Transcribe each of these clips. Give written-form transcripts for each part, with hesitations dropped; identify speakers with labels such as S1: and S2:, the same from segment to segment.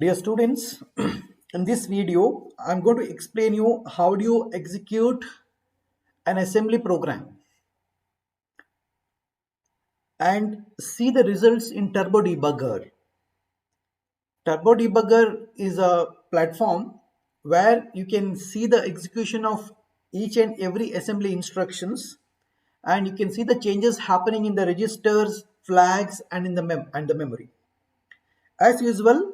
S1: Dear students, in this video, I'm going to explain you how do you execute an assembly program and see the results in Turbo Debugger. Turbo Debugger is a platform where you can see the execution of each and every assembly instructions, and you can see the changes happening in the registers, flags, and in the memory. As usual,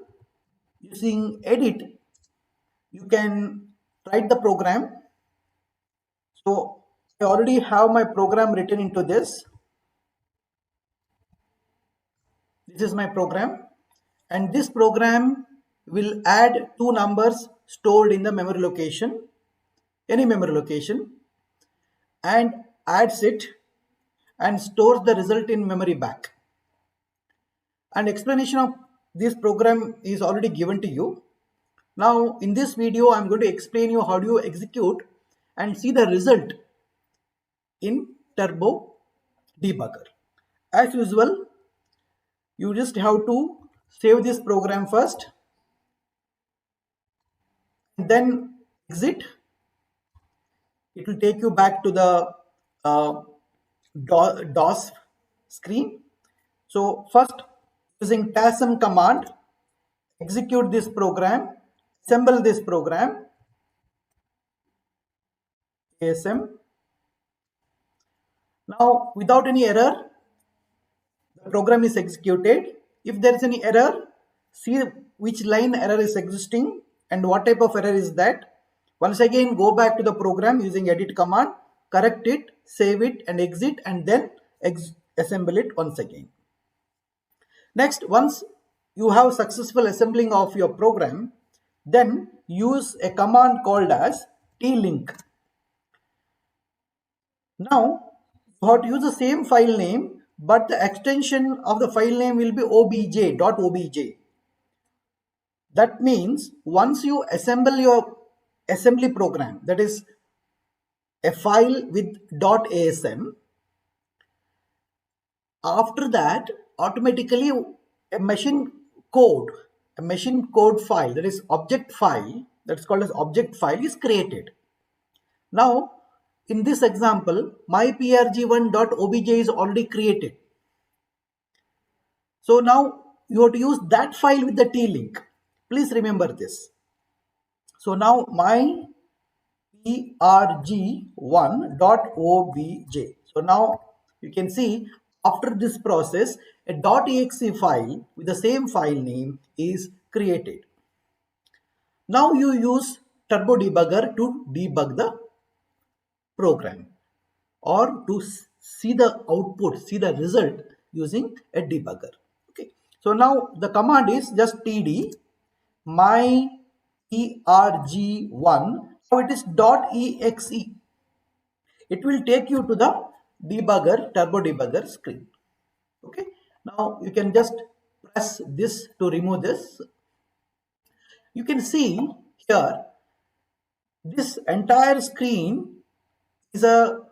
S1: using edit, you can write the program. So I already have my program written into this. This is my program, and this program will add two numbers stored in the memory location, any memory location, and adds it and stores the result in memory back. And explanation of this program is already given to you. Now in this video I'm going to explain you how do you execute and see the result in Turbo Debugger. As usual, you just have to save this program first, then exit. It will take you back to the uh, DOS screen. So first, using tasm command, execute this program, assemble this program, asm. Now without any error, the program is executed. If there is any error, see which line error is existing and what type of error is that. Once again, go back to the program using edit command, correct it, save it and exit, and then assemble it once again. Next, once you have successful assembling of your program, then use a command called as tlink. Now you have to use the same file name, but the extension of the file name will be obj.obj. That means once you assemble your assembly program, that is a file with .asm, after that automatically a machine code file, that is object file, that's called as object file, is created. Now in this example, my prg1.obj is already created. So now you have to use that file with the tlink. Please remember this. So now my prg1.obj. So now you can see after this process, a .exe file with the same file name is created. Now you use Turbo Debugger to debug the program or to see the output, see the result using a debugger. Okay. So now the command is just td my prg1. So it is .exe. It will take you to the debugger, Turbo Debugger screen. Okay. Now you can just press this to remove this. You can see here this entire screen is a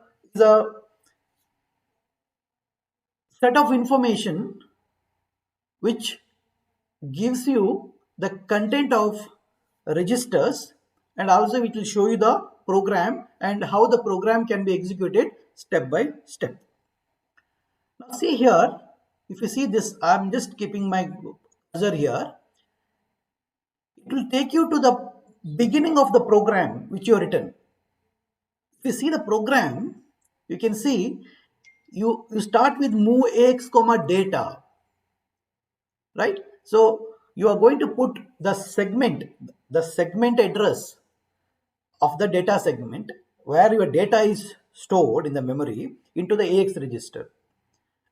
S1: set of information which gives you the content of registers, and also it will show you the program and how the program can be executed step by step. Now see here, if you see this, I am just keeping my cursor here. It will take you to the beginning of the program which you have written. If you see the program, you can see you start with move ax comma data, right? So you are going to put the segment address of the data segment where your data is stored in the memory into the AX register,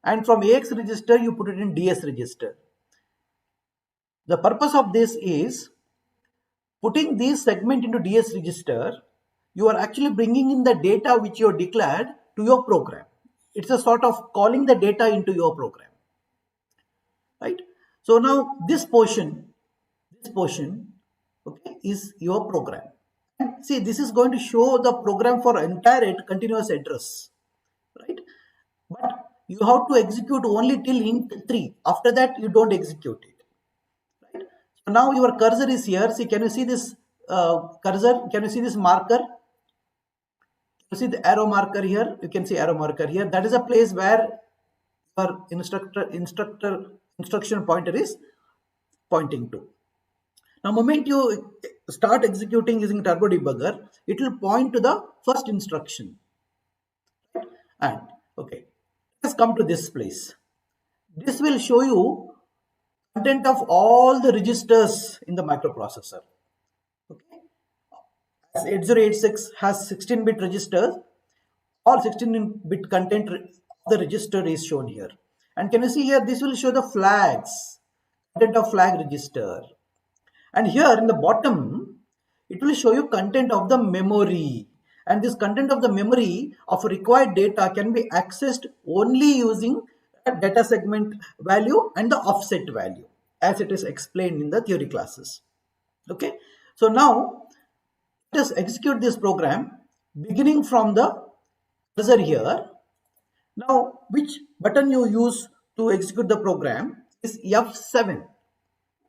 S1: and from AX register you put it in DS register. The purpose of this is putting this segment into DS register. You are actually bringing in the data which you have declared to your program. It's a sort of calling the data into your program, right? So now this portion okay, is your program. And see, this is going to show the program for entire continuous address, right? But you have to execute only till int 3. After that you don't execute it, right? So now your cursor is here. See, can you see this cursor? Can you see this marker? You see the arrow marker here. You can see arrow marker here. That is a place where your instruction pointer is pointing to. Now, moment you start executing using turbo debugger, it will point to the first instruction. And okay, let's come to this place. This will show you content of all the registers in the microprocessor. Okay, as 8086 has 16-bit registers, all 16-bit content of the register is shown here. And can you see here? This will show the flags, content of flag register. And here in the bottom, it will show you content of the memory. And this content of the memory of required data can be accessed only using a data segment value and the offset value, as it is explained in the theory classes. Okay. So now let us execute this program beginning from the cursor here. Now, which button you use to execute the program is F7.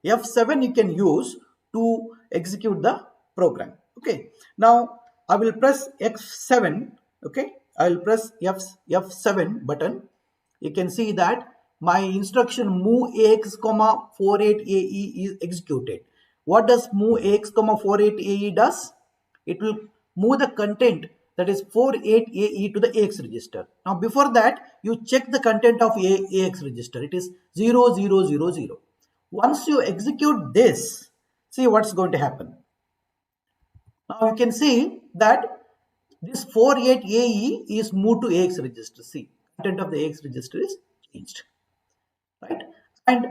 S1: F7 you can use to execute the program. Okay. Now I will press F7. Okay. I will press F7 button. You can see that my instruction move AX, 48AE is executed. What does move AX, 48AE does? It will move the content, that is 48AE, to the AX register. Now before that, you check the content of AX register. It is 0000. Once you execute this, see what's going to happen. Now you can see that this 48AE is moved to AX register. See, content of the AX register is changed, right? And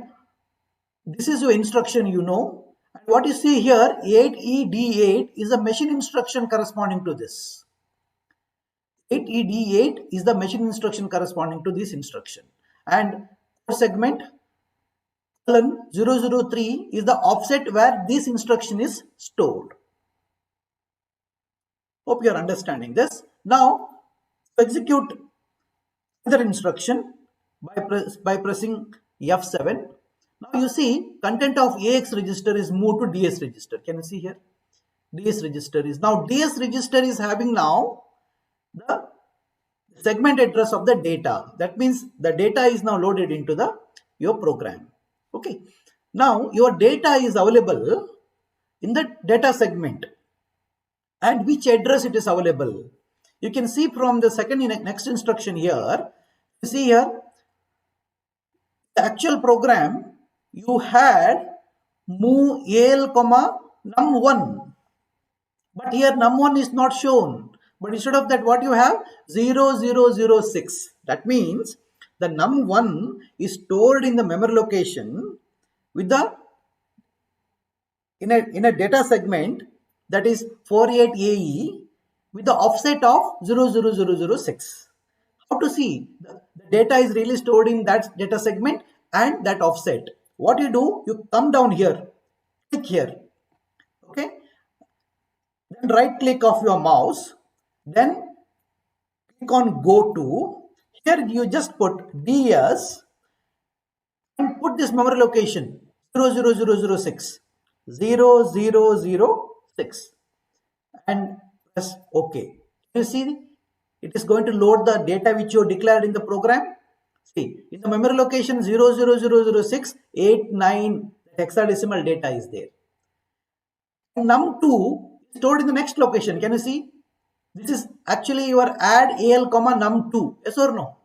S1: this is your instruction, you know. And what you see here, 8ED8 is a machine instruction corresponding to this. 8ED8 is the machine instruction corresponding to this instruction. And segment 003 is the offset where this instruction is stored. Hope you are understanding this. Now, execute another instruction by pressing F7. Now you see content of AX register is moved to DS register. Can you see here? DS register is now having now the segment address of the data. That means the data is now loaded into your program. Okay. Now your data is available in the data segment, and which address it is available. You can see from the next instruction here. You see here the actual program you had move AL, num1, but here num1 is not shown. But instead of that, what you have? 0006. That means the num1 is stored in the memory location with the in a data segment, that is 48AE, with the offset of 00006. How to see? The data is really stored in that data segment and that offset. What you do? You come down here, click here. Okay. Then right click of your mouse. Then click on go to. Here you just put DS and put this memory location 00006. 0006 and press OK. You see, it is going to load the data which you declared in the program. See, in the memory location 00006, 89 hexadecimal data is there. Num2 is stored in the next location. Can you see? This is actually your add AL, num2. Yes or no?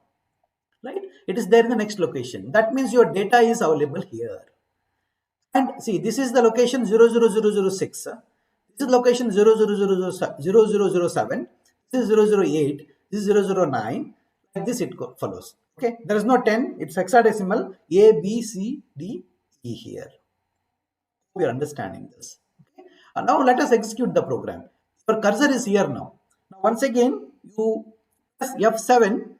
S1: Right? It is there in the next location. That means your data is available here. And see, this is the location 00006. This is location 0007. This is 008. This is 009. Like this it follows. Okay. There is no 10. It's hexadecimal A, B, C, D, E here. We are understanding this. Okay. And now let us execute the program. Your cursor is here now. Now once again, you press F7.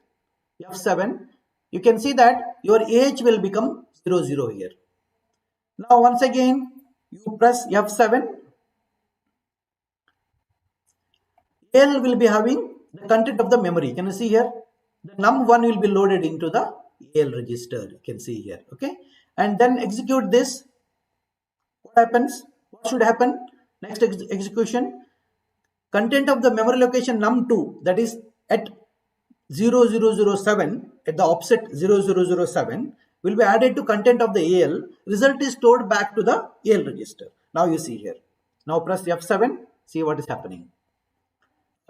S1: F7. You can see that your age will become 00 here. Now once again you press F7. AL will be having the content of the memory. Can you see here? The num1 will be loaded into the AL register. You can see here. Okay. And then execute this. happens? What should happen? Next execution, content of the memory location num2, that is at 0007, at the offset 0007, will be added to content of the AL. Result is stored back to the AL register. Now you see here. Now press F7, see what is happening.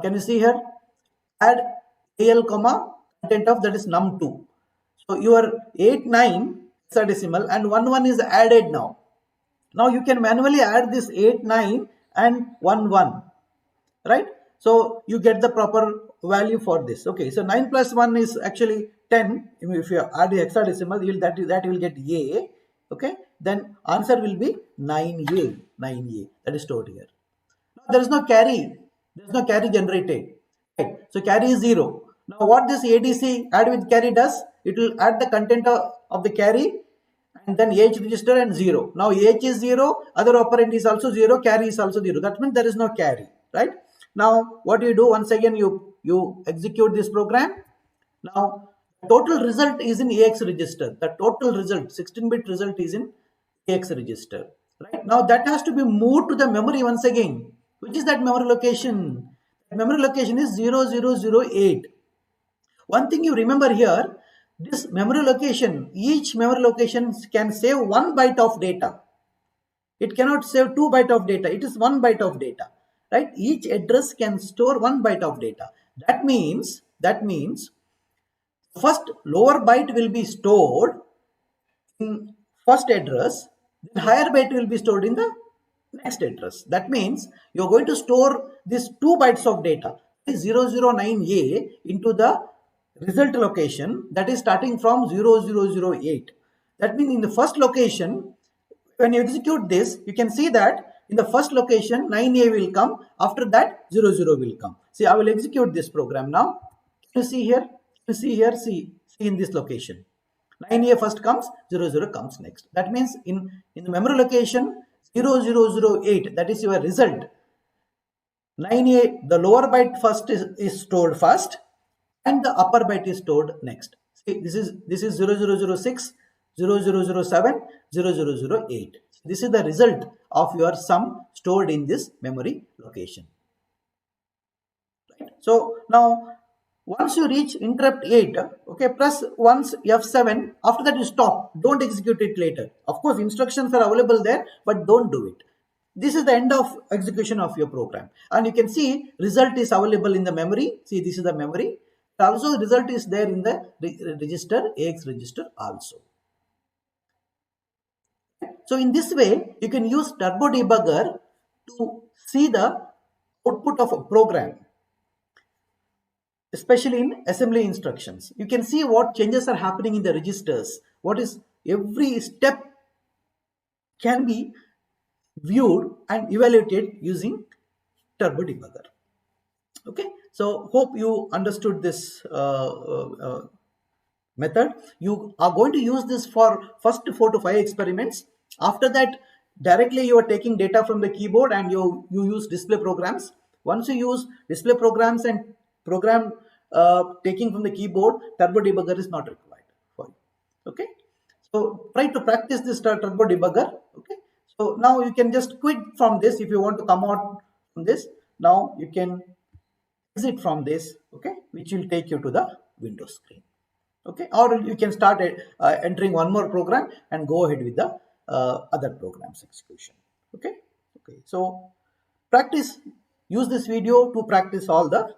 S1: Can you see here? Add AL comma content of, that is num2. So your 8 9 hexadecimal and 1 1 is added now. Now you can manually add this 8 9 and 1 1, right? So you get the proper value for this. Okay, so 9 plus 1 is actually 10. If you add the hexadecimal, that will get A. Okay, then answer will be 9A. 9A, that is stored here. Now there is no carry. There is no carry generated. Right? So carry is 0. Now what this ADC add with carry does? It will add the content of the carry and then H register and 0. Now H is 0, other operand is also 0, carry is also 0. That means there is no carry, right? Now what you do, once again you execute this program. Now total result is in AX register. The total result, 16-bit result, is in AX register. Right? Now that has to be moved to the memory once again. Which is that memory location? That memory location is 0008. One thing you remember here, this memory location, each memory location can save 1 byte of data. It cannot save 2 byte of data. It is 1 byte of data, right? Each address can store 1 byte of data. That means first lower byte will be stored in first address, then higher byte will be stored in the next address. That means you're going to store this 2 bytes of data, 009A, into the result location, that is starting from 0008. That means in the first location, when you execute this, you can see that in the first location 9A will come, after that 00 will come. See, I will execute this program now. Can you see here? See in this location. 9A first comes, 00 comes next. That means in the memory location 0008, that is your result. 9A, the lower byte first is stored first, and the upper byte is stored next. See, this is 0006, 0007, 0008. This is the result of your sum stored in this memory location. Right? So now once you reach interrupt 8, okay, press once F7. After that you stop. Don't execute it later. Of course, instructions are available there, but don't do it. This is the end of execution of your program. And you can see result is available in the memory. See, this is the memory. Also, result is there in the register, AX register also. So in this way, you can use Turbo Debugger to see the output of a program, especially in assembly instructions. You can see what changes are happening in the registers. What is every step can be viewed and evaluated using Turbo Debugger. Okay, so hope you understood this method. You are going to use this for first 4 to 5 experiments. After that, directly you are taking data from the keyboard and you use display programs. Once you use display programs and program taking from the keyboard, Turbo Debugger is not required for you. Okay, so try to practice this Turbo Debugger. Okay, so now you can just quit from this. If you want to come out from this, now you can exit from this, okay, which will take you to the Windows screen. Okay, or you can start entering one more program and go ahead with the other programs execution. Okay, so practice, use this video to practice all the